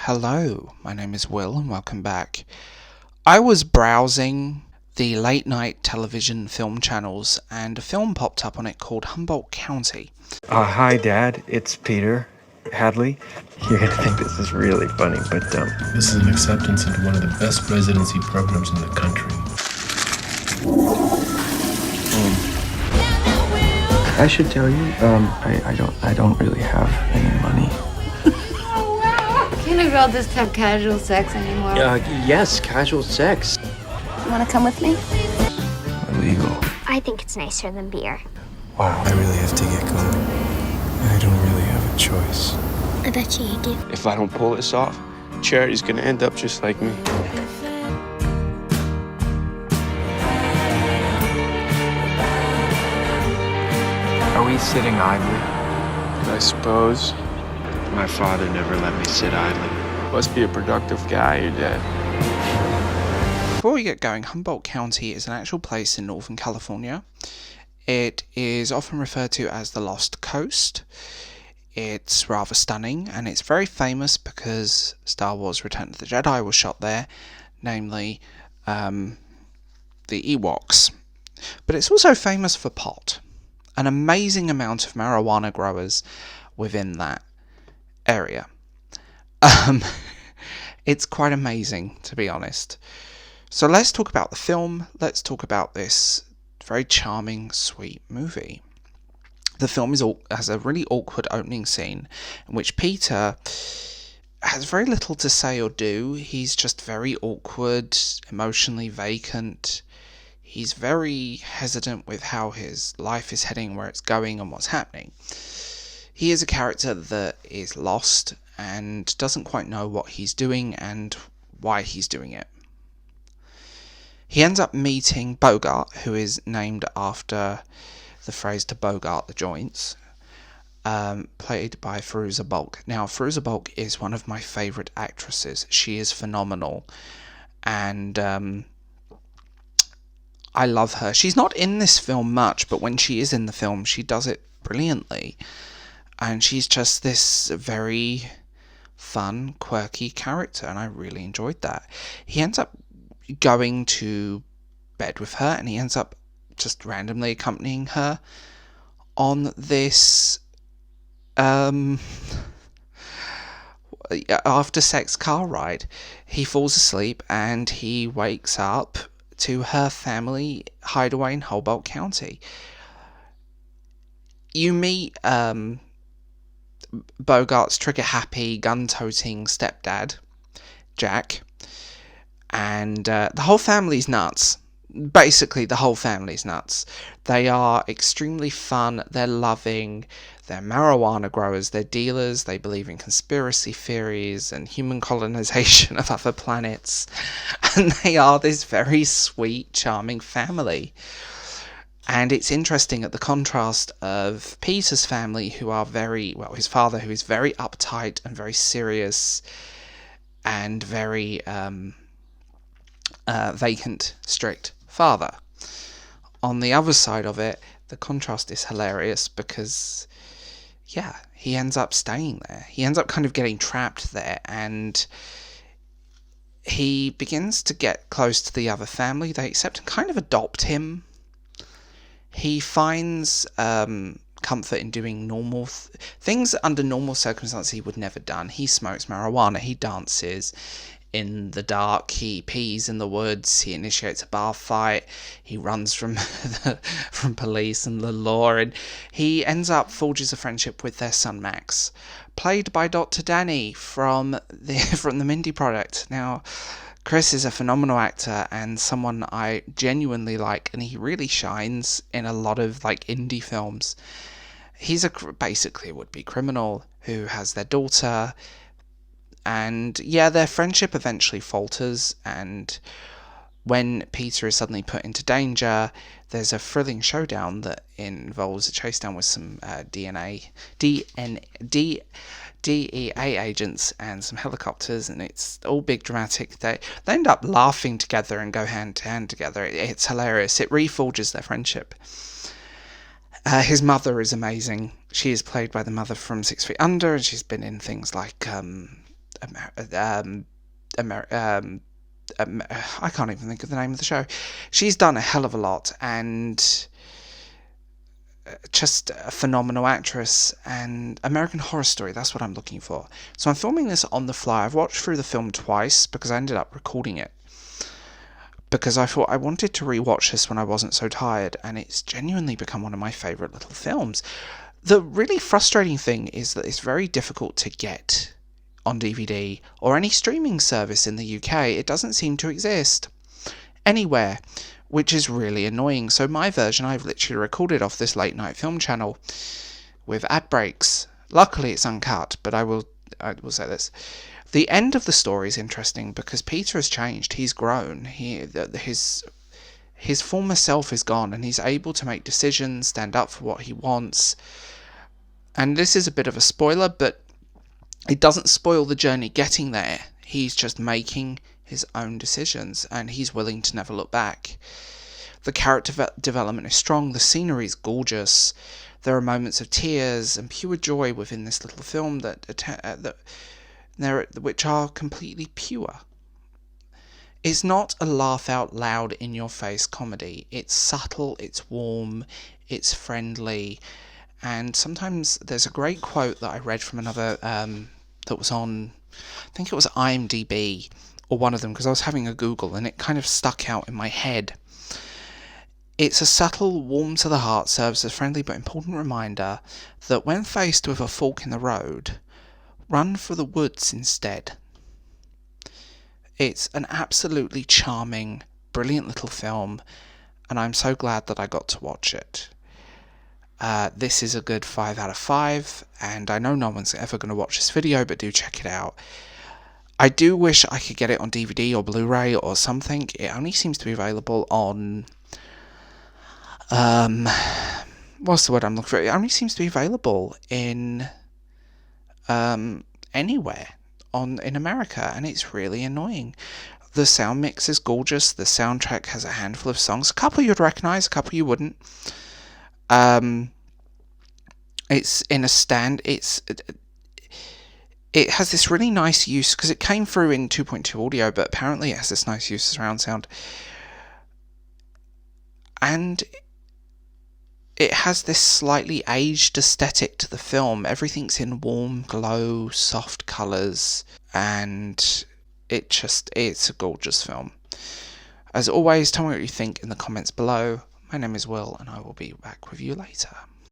Hello, my name is Will and welcome back. I was browsing the late night television film channels and a film popped up on it called Humboldt County. Hi Dad, it's Peter Hadley. You're gonna think this is really funny, but This is an acceptance into one of the best residency programs in the country. I should tell you, I don't really have any money. Can a girl just have casual sex anymore? Yes, casual sex. You want to come with me? Illegal. I think it's nicer than beer. Wow. I really have to get going. I don't really have a choice. I bet you do. If I don't pull this off, Charity's gonna end up just like me. Are we sitting idly? I suppose. My father never let me sit idly. Must be a productive guy, your dad. Before we get going, Humboldt County is an actual place in Northern California. It is often referred to as the Lost Coast. It's rather stunning and it's very famous because Star Wars Return of the Jedi was shot there, namely the Ewoks. But it's also famous for pot. An amazing amount of marijuana growers within that area. It's quite amazing, to be honest. So let's talk about the film. Let's talk about this very charming, sweet movie. The film has a really awkward opening scene in which Peter has very little to say or do. He's just very awkward, emotionally vacant. He's very hesitant with how his life is heading, where it's going, and what's happening. He is a character that is lost and doesn't quite know what he's doing and why he's doing it. He ends up meeting Bogart, who is named after the phrase to Bogart the joints, played by Fairuza Balk. Now, Fairuza Balk is one of my favourite actresses. She is phenomenal, and I love her. She's not in this film much, but when she is in the film, she does it brilliantly. And she's just this very fun, quirky character, and I really enjoyed that. He ends up going to bed with her, and he ends up just randomly accompanying her on this after sex car ride. He falls asleep, and he wakes up to her family hideaway in Humboldt County. You meet Bogart's trigger-happy, gun-toting stepdad, Jack, and the whole family's nuts. Basically, the whole family's nuts. They are extremely fun, they're loving, they're marijuana growers, they're dealers, they believe in conspiracy theories and human colonization of other planets, and they are this very sweet, charming family. And it's interesting at the contrast of Peter's family, who are his father, who is very uptight and very serious and very vacant, strict father. On the other side of it, the contrast is hilarious because, he ends up staying there. He ends up kind of getting trapped there, and he begins to get close to the other family. They accept and kind of adopt him. He finds comfort in doing normal things under normal circumstances he would never done. He smokes marijuana, he dances in the dark, he pees in the woods, he initiates a bar fight, he runs from from police and the law, and he ends up forges a friendship with their son Max, played by Dr. Danny from the Mindy Project. Now, Chris is a phenomenal actor and someone I genuinely like, and he really shines in a lot of indie films. He's basically a would-be criminal who has their daughter, and their friendship eventually falters, and when Peter is suddenly put into danger, there's a thrilling showdown that involves a chase down with some DEA agents and some helicopters, and it's all big dramatic. They end up laughing together and go hand to hand together. It's hilarious. It reforges their friendship. His mother is amazing. She is played by the mother from 6 Feet Under, and she's been in things like I can't even think of the name of the show. She's done a hell of a lot, and just a phenomenal actress. And American Horror Story, that's what I'm looking for. So I'm filming this on the fly. I've watched through the film twice because I ended up recording it, because I thought I wanted to rewatch this when I wasn't so tired, and it's genuinely become one of my favourite little films. The really frustrating thing is that it's very difficult to get on DVD or any streaming service in the UK. It doesn't seem to exist anywhere, which is really annoying. So my version, I've literally recorded off this late night film channel with ad breaks. Luckily it's uncut, but I will say this. The end of the story is interesting because Peter has changed. He's grown. His former self is gone, and he's able to make decisions, stand up for what he wants. And this is a bit of a spoiler, but it doesn't spoil the journey getting there. He's just making his own decisions, and he's willing to never look back. The character development is strong. The scenery is gorgeous. There are moments of tears and pure joy within this little film which are completely pure. It's not a laugh out loud in your face comedy. It's subtle, it's warm, it's friendly, and sometimes there's a great quote that I read from another that was on, I think it was IMDb or one of them, because I was having a Google and it kind of stuck out in my head. It's a subtle, warm to the heart, serves as a friendly but important reminder that when faced with a fork in the road, run for the woods instead. It's an absolutely charming, brilliant little film, and I'm so glad that I got to watch it. This is a good 5 out of 5, and I know no one's ever going to watch this video, but do check it out. I do wish I could get it on DVD or Blu-ray or something. It only seems to be available on... what's the word I'm looking for? It only seems to be available in... anywhere in America, and it's really annoying. The sound mix is gorgeous. The soundtrack has a handful of songs. A couple you'd recognise, a couple you wouldn't. It's in a stand. It has this really nice use, because it came through in 2.2 audio, but apparently it has this nice use of surround sound. And it has this slightly aged aesthetic to the film. Everything's in warm glow, soft colours, and it's a gorgeous film. As always, tell me what you think in the comments below. My name is Will, and I will be back with you later.